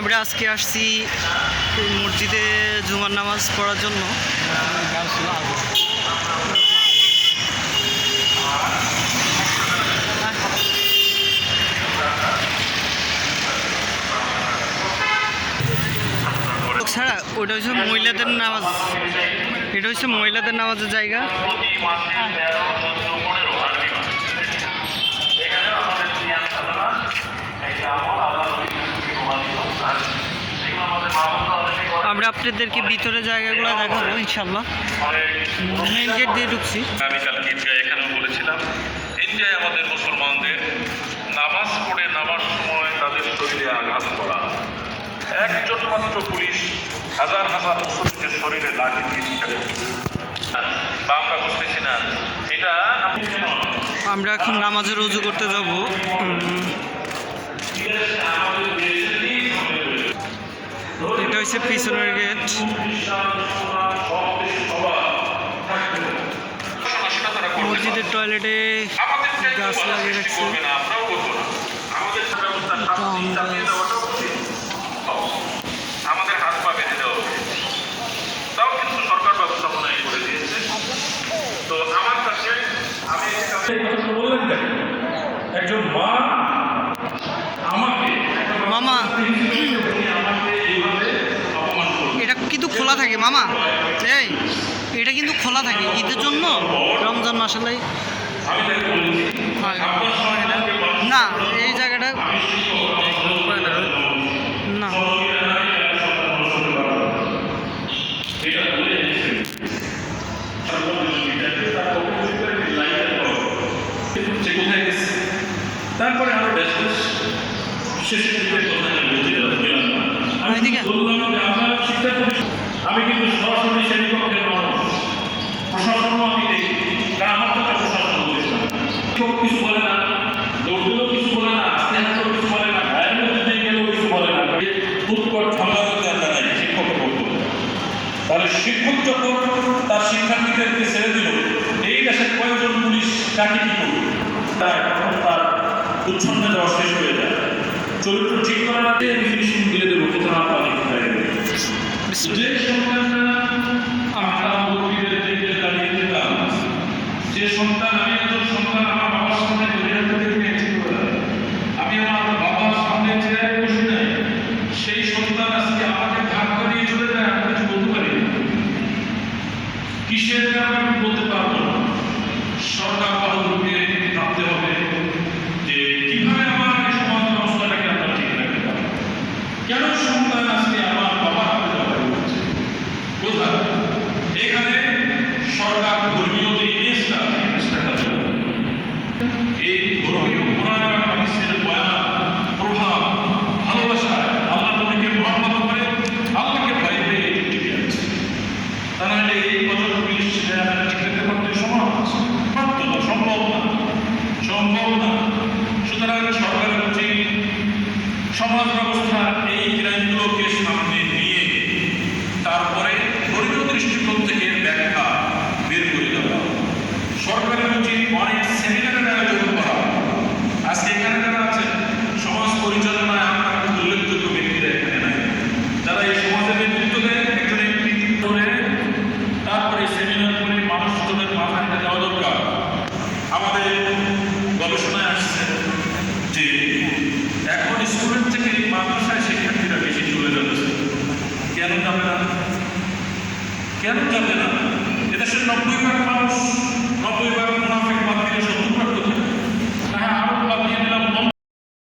আমরা আজকে আসছি মসজিদে জুমার নামাজ পড়ার জন্য। ছাড়া ওটা হচ্ছে মহিলাদের নামাজ, এটা হচ্ছে মহিলাদের নামাজের জায়গা। আমরা আপনাদেরকে ভিতরে জায়গাগুলো দেখাবো ইনশাল্লাহ। মেইন গেট দিয়ে ঢুকছি। আমি কালকে ঈদগাহ এখানেও বলেছিলাম, ইন্ডিয়ায় আমাদের মুসলমানদের নামাজ পড়ে নামার সময় তাদের শরীরে আঘাত করা, একজন মাত্র পুলিশ হাজার হাজার মুসলিমের শরীরে লাঠি দিয়ে বা আমরা বুঝতেছি না এটা। আমরা এখন নামাজের রুজু করতে যাব। এটা হচ্ছে পিছনের গেট। মসজিদের টয়লেটে গাছ লাগিয়ে রাখছে। আমাদের হাত পা বেঁধে দেওয়া হবে, তাও কিন্তু সরকার ব্যবস্থাপনা করে দিয়েছে। তো আমার কাছে আমি বললেন দেখ, একজন মা আমাকে মামা এটা কিন্তু খোলা থাকে মামা, এই এটা কিন্তু খোলা থাকে ঈদের জন্য, রমজান মাসালাই না এই জায়গাটা না। তারপরে আরো বেশ আমি কিন্তু সরাসরি সেই পক্ষের মানুষ, প্রশাসনও আমি দেখি, কারণ আমার তো প্রশাসন কিছু বলে না, দৌড়েও কিছু বলে না, আস্তে হাতেও কিছু বলে না, গায়ের মধ্যে দিয়ে গেলেও কিছু বলে না। উৎকট ঝামেলা করতে আমরা নাই শিক্ষকের বক্তব্য। তাহলে শিক্ষক যখন তার শিক্ষার্থীদেরকে ছেড়ে দিল, এই দেশের কয়েকজন পুলিশ তাকে কি করবে? তখন তার উচ্ছন্নে দেওয়া শেষ হয়ে যায়। চরিত্র ঠিক করার আগে ফিনিশিং দিয়ে দেবো কোথাও আপনার যে সন্তানটা আমরা মুরব্বীদের দিকে দাঁড়িয়ে দিলাম, যে সন্তান, আমি একজন সন্তান আমার বাবার সামনে আমি আমার বাবার সামনে চেয়ারে বসে নাই, সেই সন্তান আজকে আমাকে ভাগ করিয়ে চলে যায়, আমি কিছু বলতে পারি কিসের আমি বলতে পারবো না। সরকার বাহাদুরকে ভাবতে হবে যে কিভাবে আমার এই সমাজ ব্যবস্থাটাকে আমরা ঠিক রাখতে পারবো। কেন সন্তান আজকে আমার বাবার কোথায়? এখানে সরকার ধর্মীয় যে ইমেজটা, এই ধর্মীয় কোরআন এবং হাদিসের বয়ান, প্রভাব, ভালোবাসা, আল্লাহ নবীকে মহব্বত করে আল্লাহকে ভয় পেয়ে টিকে আছে। তা নাহলে এই বছর পুলিশ টিকাতে করতে সম্ভব না। সুতরাং সরকারের উচিত সমাজ ব্যবস্থার এই ক্রাইমগুলোকে সামনে নিয়ে তারপরে ধর্মীয় দৃষ্টিকোণ থেকে ব্যাখ্যা বের করে দেওয়া। সরকারের উচিত অনেক সেমিনারের আয়োজন করা। আজকে এখানে যারা আছেন সমাজ পরিচালনায় আমরা উল্লেখযোগ্য ব্যক্তিরা এখানে নাই, যারা এই সমাজের নেতৃত্ব দেয়, একজন নেতৃত্ব করে তারপরে সেমিনার করে মানুষজনের মাথায় দেওয়া দরকার। আমাদের গবেষণায় আসছে যে এখন স্কুলের থেকে মাদ্রাসায় শিক্ষার্থীরা বেশি চলে যাচ্ছে। কেন যাবে না? কেন যাবে না? এদেশের 90% মানুষ, 90%